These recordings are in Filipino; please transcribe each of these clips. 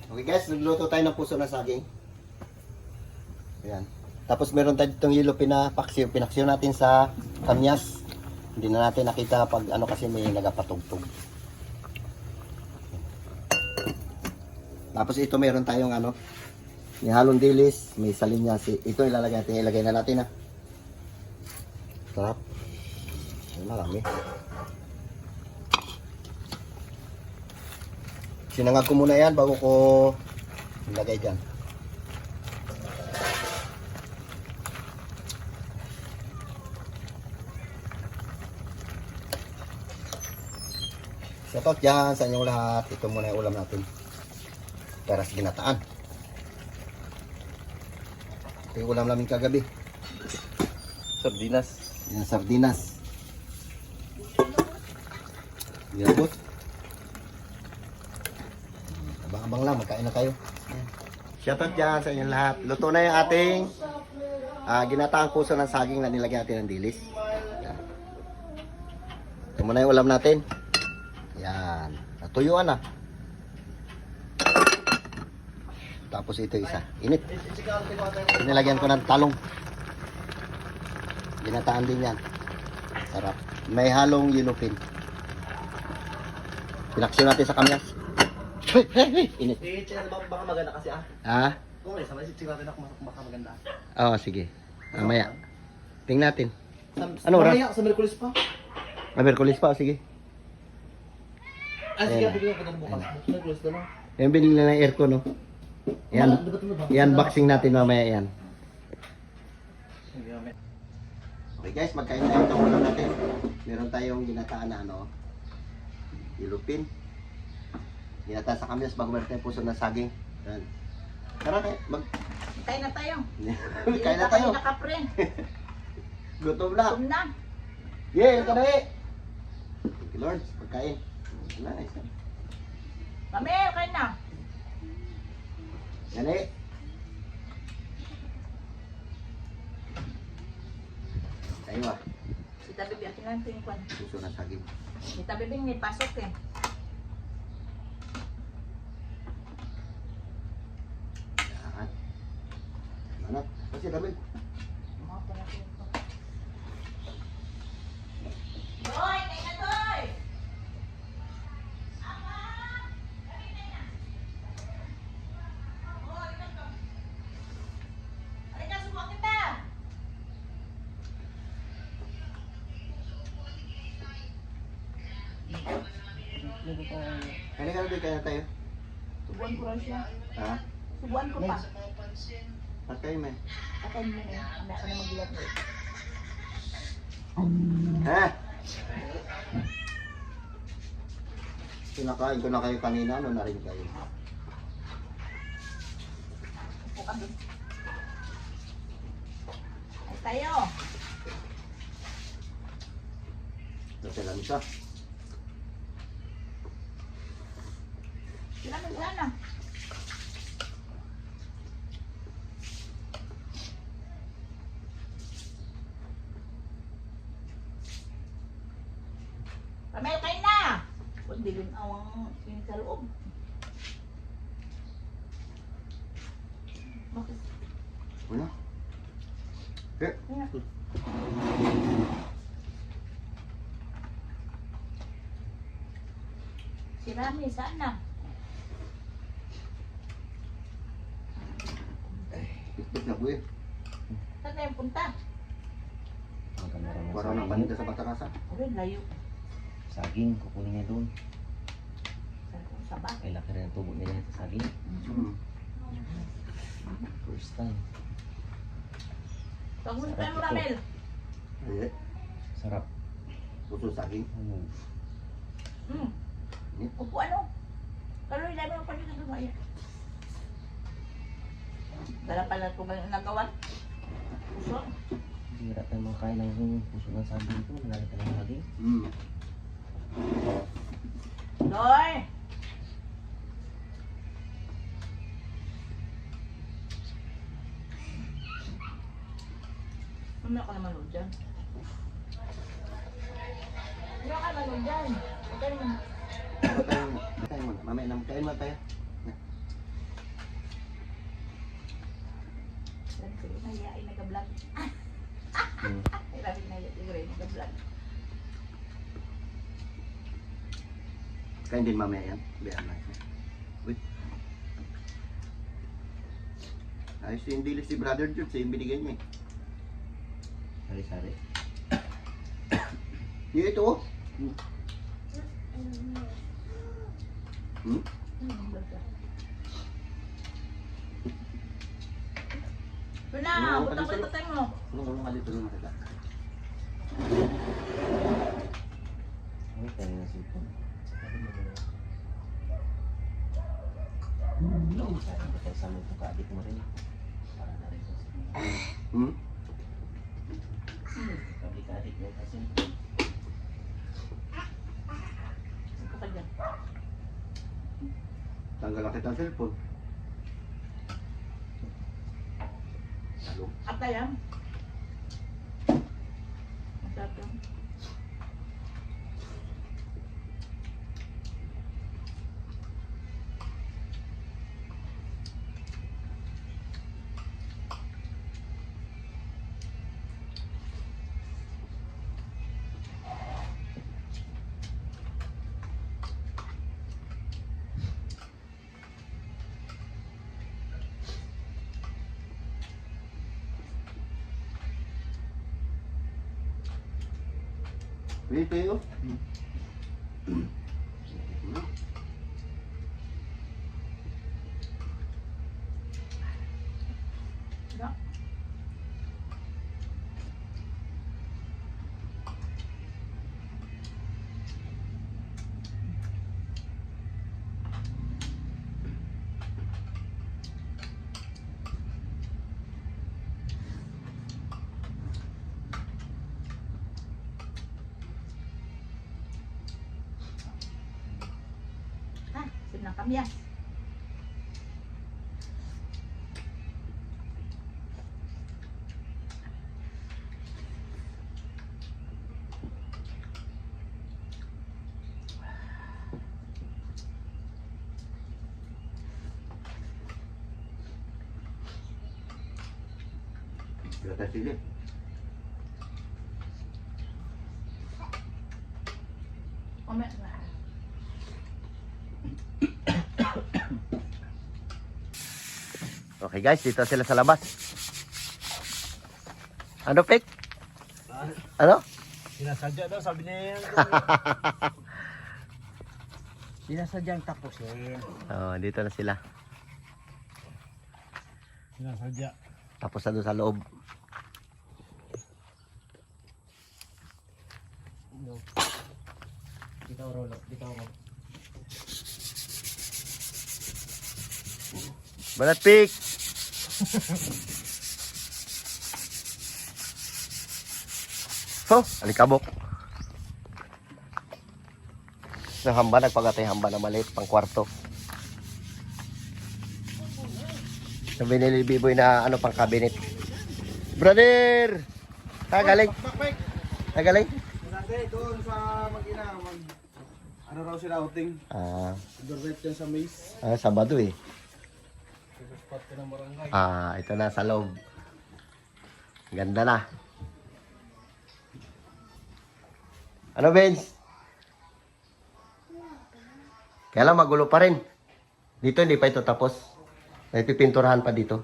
Okay guys, nagluto tayo ng puso ng saging. Ayan. Tapos meron tayo ditong yellow pinapaksiw. Pinaksiw natin sa kamyas. Hindi na natin nakita pag ano kasi may nagapatugtog. Tapos ito meron tayong ano, may halong dilis, may salinyas. Ito ilalagay natin, ilagay na natin ha. Sarap. Ay, marami. Sinangag ko muna yan bago ko ilagay dyan. Shoutout dyan sa inyong lahat. Ito muna yung ulam natin. Peras ginataan. Ito yung ulam namin kagabi. Sardinas. Yan, sardinas. Yabot. Abang-abang lang, magkain na tayo. Yan. Shoutout dyan sa inyong lahat. Luto na yung ating ginataang puso ng saging na nilagyan natin ng dilis. Yan. Ito muna yung ulam natin. Yan. Natuyuan na. Tapos ito isa. Init. Nilagyan ko ng talong. Ginataan din yan. Sarap. May halong yellow pin. Pinaksiw natin sa kamyas. Init. Baka maganda kasi Ha? Kung may sabay si natin ako baka maganda. Oo, sige. Mamaya. Tingnan natin. Ano oras? Mamaya sa Merkulis pa. Merkulis pa, sige. Sige, Ayan. bigyan ko ng bukas. Merkulis na lang. Yan binili na ng aircon, no? Yan. Yan, boxing natin mamaya yan. Okay guys, magkain tayo itong ulam natin. Meron tayong ginataan na ano, ilupin. Ginataan sa kamyas bago meron tayong puso ng saging. Yan. Tara kayo, Kain na tayo. kain na tayo. Kain na kapre. Gutom na. Tum na. Yeah, ito na eh. Thank you Lord, pagkain. Nice. Mami, kain na. Yan eh. Tayo ah. Si Tabibi, atin lang ito yung kwan. Puso ng saging. Si Tabibi, may pasok eh. Yan. Manat. Kasi David. Mga pa natin ito. Doy, kain na Doy! Kaya ka na kaya tayo. Subuan ko lang siya. Ha? Subuan ko pa. At kayo may. Patayin mo na. Anak ka na mag-ilat mo. Ha? Sinakain ko na kayo kanina, ano na rin kayo? Upo ka dun. Ay tayo. Ito lang siya. Sila mag-sana. Pamel, kain na! Huwag dilin awang yung sa loob. Bakit? Wala. Eh, Kaya. Si Rami, saan na? pikpik na po eh. Saan na yung punta? Para nang paninda sa Batangasan. Uy, layo. Saging, kukunin niya doon. Sa ba? May laki rin ang tubo nila sa saging. First time. Huwag mo tayo, Ramel. Eh, Sarap. puso saging. Upo ano? Kaloy, dami mo pa dito lumaya. Dala pala ko ba yung nagawan? Puso? Hindi hirap tayo makain ng puso ng saging ito. Malaki ka ng saging. Doy! Mamaya ka naman nun dyan. Mamaya ka naman nun dyan. Okay naman. Kain muna. Mamaya na, kain muna tayo. vlog. Grabe na yung grade ng vlog. Kain din mamaya yan. Biyan na. Uy. Ayos yung dilis si Brother George. Yung binigay niya eh. Sari-sari. Yung ito oh. Hmm? Puna, Ano, butang ko palisalo? yung tatay mo. Ano nga dito yung makita? Ay, tayo na cellphone. Parang ba tayo sa mga pagka-addict mo rin? Para na rin sa Hmm? pagka-addict mo kasi. Ito ka dyan. Tanggal kita ang cellphone. Halo. Atay yan. Masarap yan. Wait tayo. Diba? Ah, sinang kamyas. Gata sila. Ome. Okay guys, dito sila sa labas. Ano, Pek? Ano? Sinasadya daw, sabi niya yan. Sinasadyang tapusin. Oh, dito na sila. Sinasadya. Tapos na doon sa loob. No. Dito Rolo, dito ako. Balat, Pek! So, alikabok. Sa hamba, nagpagatay hamba na maliit, pang kwarto. Sabi ni Biboy na ano pang cabinet. Brother! Galing? Galing? Dati doon sa Mag-ina, ano raw sila outing? Dorvet yan sa Maze. Sabado eh. Spot ko ng barangay. Ito na sa loob. Ganda na. Ano, Benz? Kaya lang magulo pa rin. Dito hindi pa ito tapos. May pipinturahan pa dito.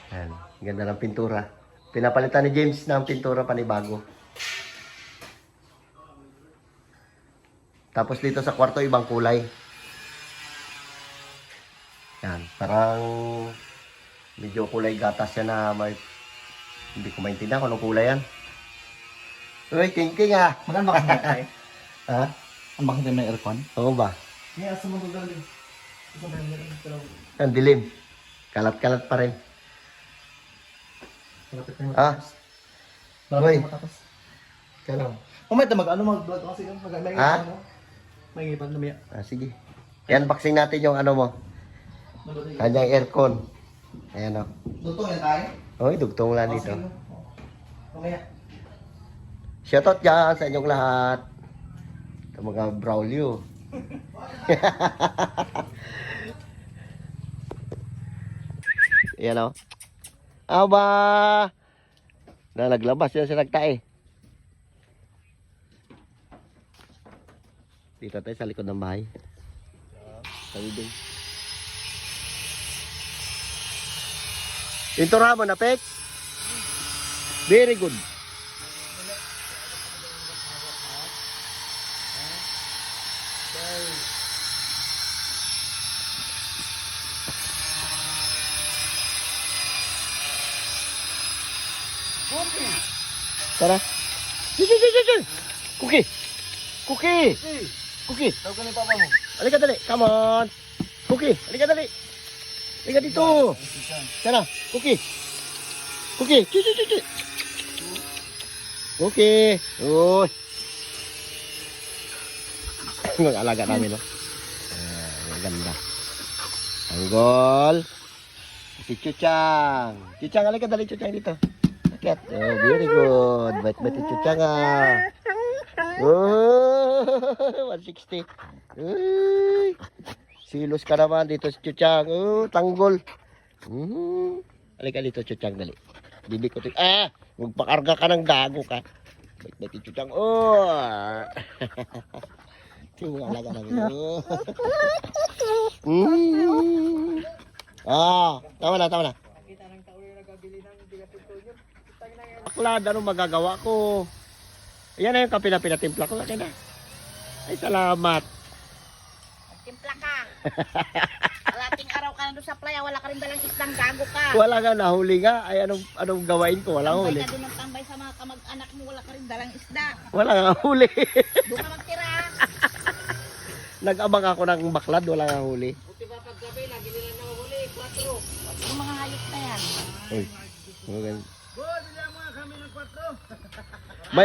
Ayan. Ganda ng pintura. Pinapalitan ni James ng pintura panibago. Tapos dito sa kwarto ibang kulay. Yan. Parang medyo kulay gatas yan na may... Hindi ko maintindihan kung anong kulay yan. Uy, king-king ah. Maganda ba kasi Ha? ang bakit may aircon? Oo ba? Kaya sa mga galing. Ito ba yung pero Ang dilim. Kalat-kalat pa rin. malapit na Ah? Uy. matapos. Kaya lang. Mamaya ta mag-ano mag-vlog kasi may Ha? may ngipan na miya. Sige. I-unboxing natin yung ano mo. Kanyang aircon. Ayan o. Luto yan tayo. Uy, dugtong lang dito. Mamaya. Shoutout dyan sa inyong lahat. Sa mga Braulio. Ayan o. Aba! Naglabas yan sa nagtae. Dito tayo sa likod ng bahay. Tawidin. Tintura mo na, Pek. Very good. Tara. Cookie. Cookie. Cookie. Tawag ka ni papa mo. Halika dali. Come on. Cookie. Halika dali. Halika dito. Tara. Cookie. Cookie. Cuci. Cookie. Uy. Mag-alaga namin, no? Ganda. Tanggol. Si Chuchang. Chuchang, halika dali. Chuchang dito. Cat. Oh, very good. Bait-bait si Chuchang, ah. Oh, 160. Uy. Silos ka naman dito si Chuchang. Oh, tanggol. Halika dito, Chuchang, dali. Bibi ko ito. Ah! Magpakarga ka ng gago ka. Bait-bait si Chuchang. Oh! Tingnan alaga namin. Ah, tama na. Aklad, ano magagawa ko? Ayan na yung kape na pinatimpla ko. Akin na. Ay, salamat. Timpla ka. Kalating araw ka na doon sa playa, wala ka rin dalang islang gago ka. Wala nga, nahuli nga. Ay, anong gawain ko? Wala huli. Tambay ka din ng tambay sa mga kamag-anak mo, wala ka rin dalang isda. Wala nga huli. Doon ka magtira. Nag-abang ako ng baklad, wala nga huli. Buti ba paggabi, lagi nila nahuli, 4. Yung mga hayop na yan. Uy. Maganda. Boy, bilhan mo nga kami ng 4.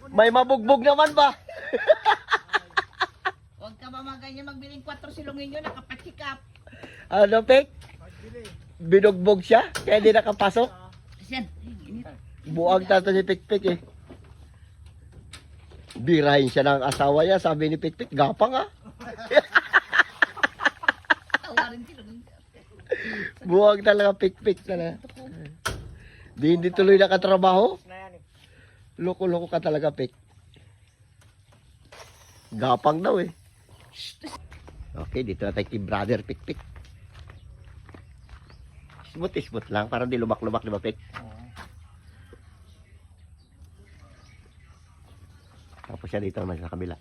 May mabugbog naman ba? Huwag ka ba ganyan magbiling 4 silungin nyo, nakapatsikap. Ano, Pek? Binugbog siya, kaya di nakapasok. Yan, init. Buang tata si Pikpik eh. Birahin siya ng asawa niya, sabi ni Pikpik, gapang ah. Tawarin silungin. Buwag talaga Pikpik na. Hindi tuloy nakatrabaho. Loko-loko ka talaga, Pik. Gapang daw eh. Okay, dito na tayo kay brother Pikpik. Smooth lang, parang di lumak-lumak, di ba, Pik? Tapos siya dito naman sa kabila.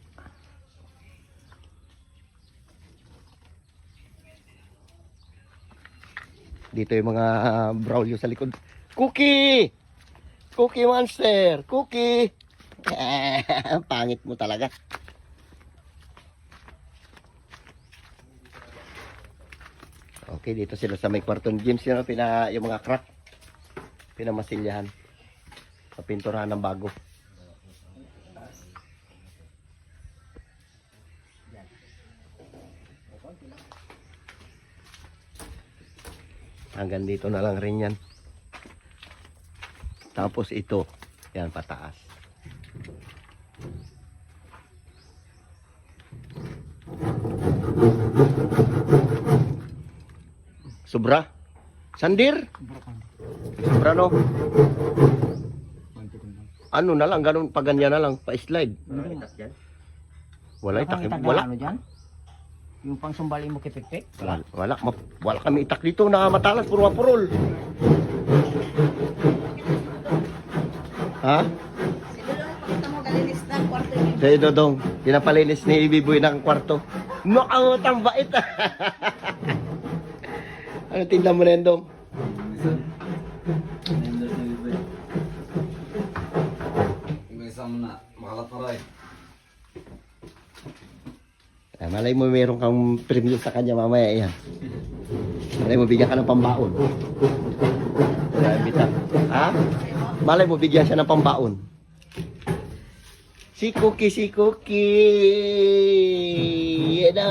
Dito yung mga Braulio sa likod. Cookie! Cookie Monster! Cookie! Pangit mo talaga. Okay, dito sila sa may kwarto ni James. Yung mga crack. Pinamasilyahan. Papinturahan ng bago. Hanggang dito na lang rin yan. Tapos ito, yan pataas. Sobra? Sandir? Sobra no? Ano na lang, ganun pa ganyan na lang, pa-slide. Wala itak, wala. Ano dyan? Yung pang sumbali mo kay Pikpik? Wala kami itak dito na matalas, puro mapurol. Ha? Pakita mo galinis ng kwarto niyo. Say Dodong, pinapalinis ni Ibiboy ng kwarto. Nakangutang bait. Ano tinda mo na yun, Dong? Isa mo na, makalat na rin. Malay mo meron kang premyo sa kanya mamaya yan. Malay mo bigyan ka ng pambaon. Ha? Malay mo bigyan siya ng pambaon. Si Cookie. Yan na.